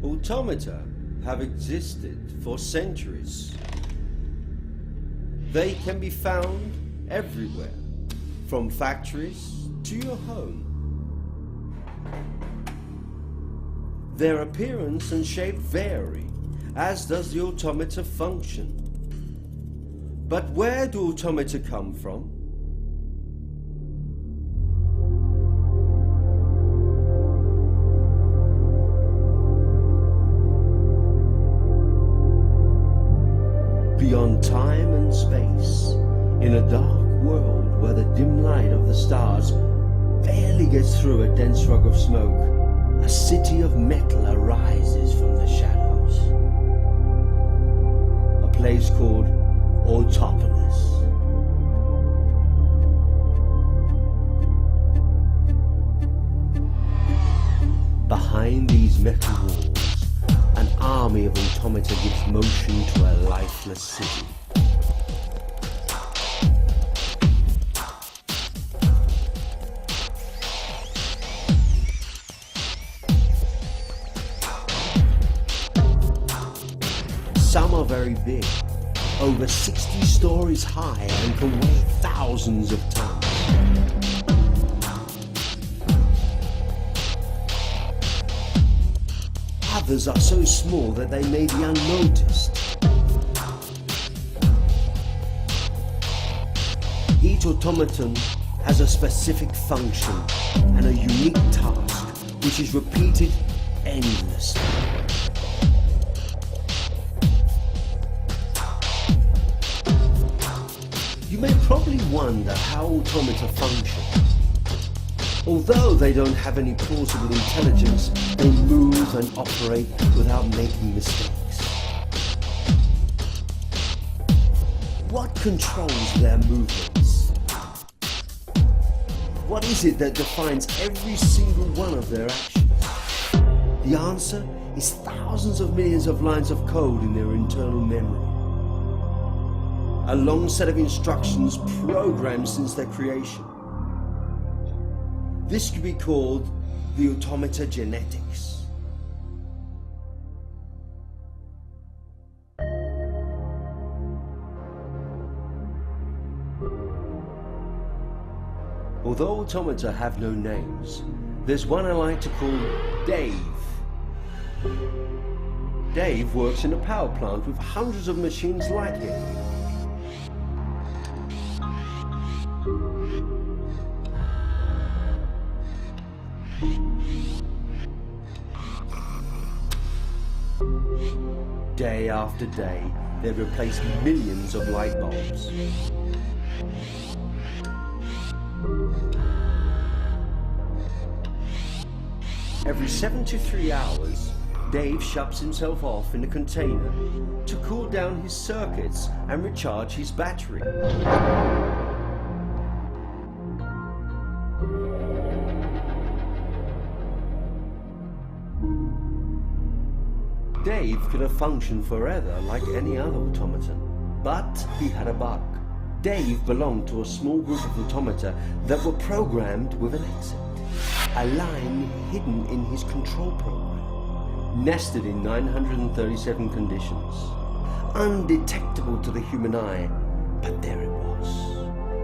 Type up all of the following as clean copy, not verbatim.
Automata have existed for centuries. They can be found everywhere, from factories to your home. Their appearance and shape vary, as does the automata function. But where do automata come from? Beyond time and space, in a dark world where the dim light of the stars barely gets through a dense rug of smoke, a city of metal arises from the shadows. A place called Autopolis. Behind these metal walls, an army of automata gives motion to a lifeless city. Some are very big, over 60 stories high and can weigh thousands of tons. Others are so small that they may be unnoticed. Each automaton has a specific function and a unique task which is repeated endlessly. You may probably wonder how automata function. Although they don't have any plausible intelligence, they move and operate without making mistakes. What controls their movements? What is it that defines every single one of their actions? The answer is thousands of millions of lines of code in their internal memory. A long set of instructions programmed since their creation. This could be called the automata genetics. Although automata have no names, there's one I like to call Dave. Dave works in a power plant with hundreds of machines like him. Day after day, they replace millions of light bulbs. Every 73 hours, Dave shuts himself off in a container to cool down his circuits and recharge his battery. Dave could have functioned forever like any other automaton, but he had a bug. Dave belonged to a small group of automata that were programmed with an exit, a line hidden in his control program, nested in 937 conditions, undetectable to the human eye, but there it was,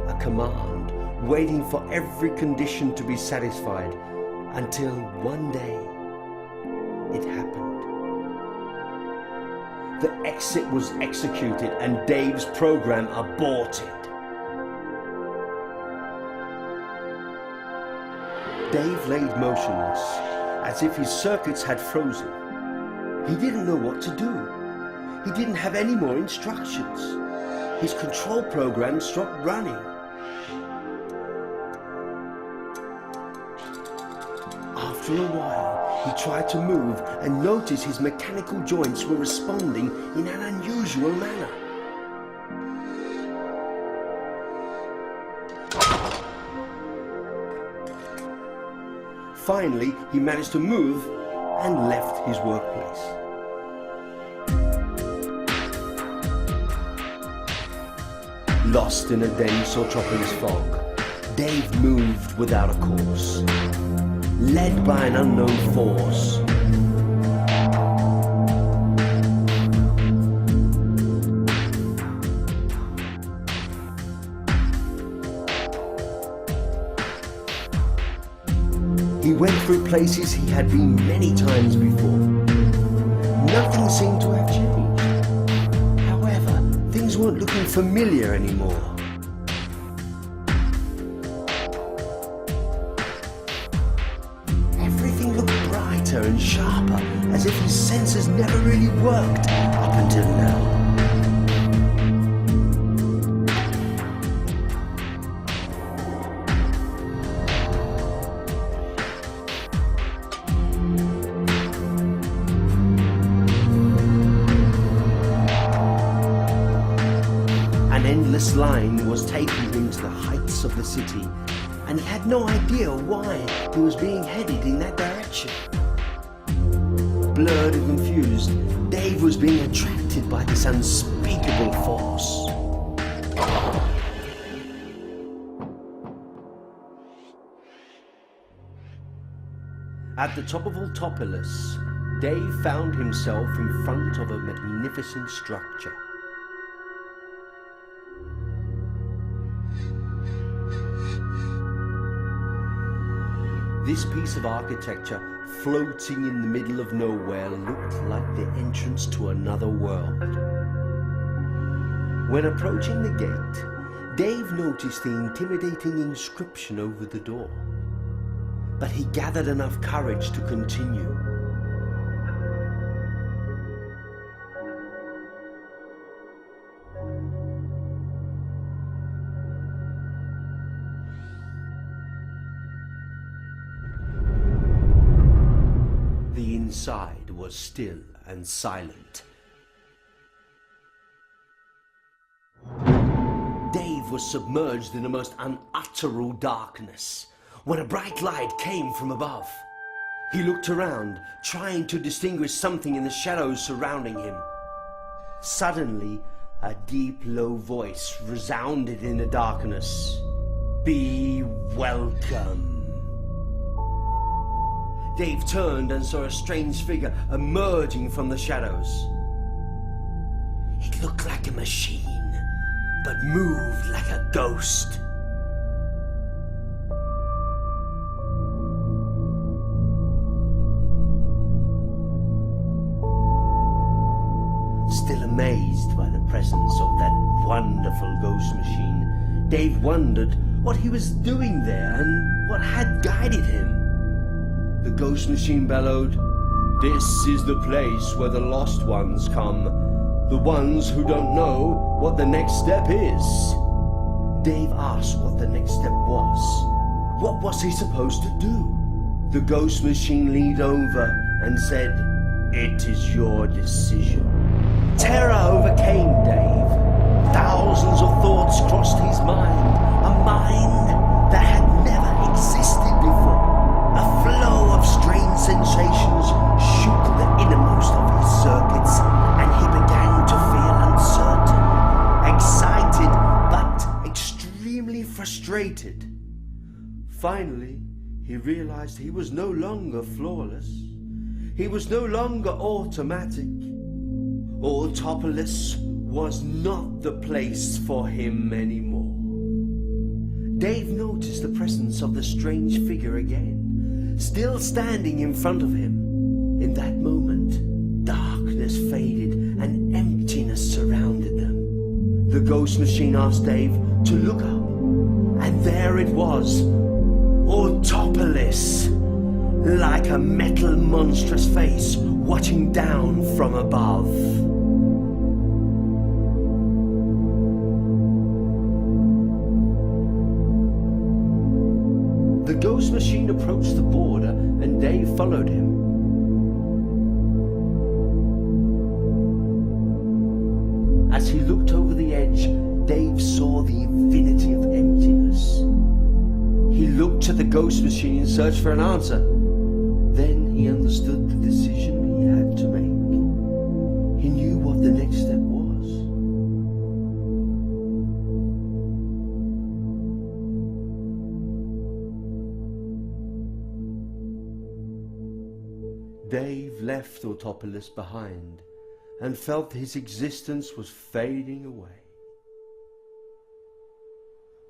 a command waiting for every condition to be satisfied until one day it happened. The exit was executed and Dave's program aborted. Dave laid motionless, as if his circuits had frozen. He didn't know what to do. He didn't have any more instructions. His control program stopped running. After a while, he tried to move and noticed his mechanical joints were responding in an unusual manner. Finally, he managed to move and left his workplace. Lost in a dense autopolis fog, Dave moved without a course, led by an unknown force. through places he had been many times before. Nothing seemed to have changed. However, things weren't looking familiar anymore. Everything looked brighter and sharper, as if his senses never really worked up until now. This line was taking him to the heights of the city, and he had no idea why he was being headed in that direction. Blurred and confused, Dave was being attracted by this unspeakable force. At the top of Autopolis, Dave found himself in front of a magnificent structure. This piece of architecture, floating in the middle of nowhere, looked like the entrance to another world. When approaching the gate, Dave noticed the intimidating inscription over the door. But he gathered enough courage to continue. The inside was still and silent. Dave was submerged in the most unutterable darkness when a bright light came from above. He looked around, trying to distinguish something in the shadows surrounding him. Suddenly, a deep, low voice resounded in the darkness. "Be welcome." Dave turned and saw a strange figure emerging from the shadows. It looked like a machine, but moved like a ghost. Still amazed by the presence of that wonderful ghost machine, Dave wondered what he was doing there and what had guided him. The ghost machine bellowed, "This is the place where the lost ones come, the ones who don't know what the next step is." Dave asked what the next step was. What was he supposed to do? The ghost machine leaned over and said, "It is your decision." Terror overcame Dave. Thousands of thoughts crossed his mind, a mind that had never existed before. A flow of strange sensations shook the innermost of his circuits, and he began to feel uncertain, excited, but extremely frustrated. Finally, he realized he was no longer flawless. He was no longer automatic. Autopolis was not the place for him anymore. Dave noticed the presence of the strange figure again, still standing in front of him. In that moment, darkness faded and emptiness surrounded them. The ghost machine asked Dave to look up, and there it was, Autopolis, like a metal monstrous face watching down from above. The ghost machine approached the border, and Dave followed him. As he looked over the edge, Dave saw the infinity of emptiness. He looked at the ghost machine in search for an answer. Then he understood the decision he had to make. He knew what the next step was. Dave left Autopolis behind and felt his existence was fading away.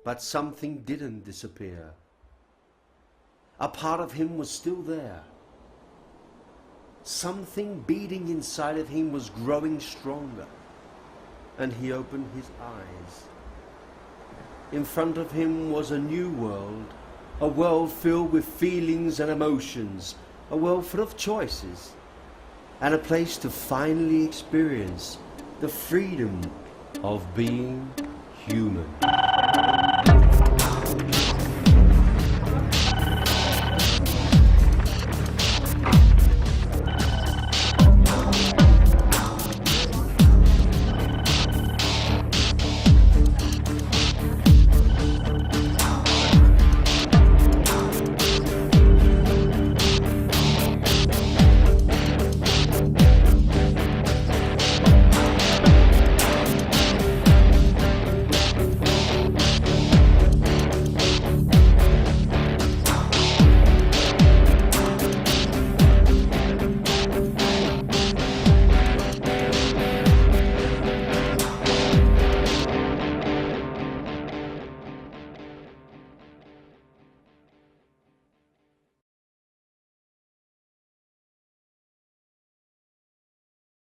But something didn't disappear. A part of him was still there. Something beating inside of him was growing stronger, and he opened his eyes. In front of him was a new world, a world filled with feelings and emotions, a world full of choices, and a place to finally experience the freedom of being human.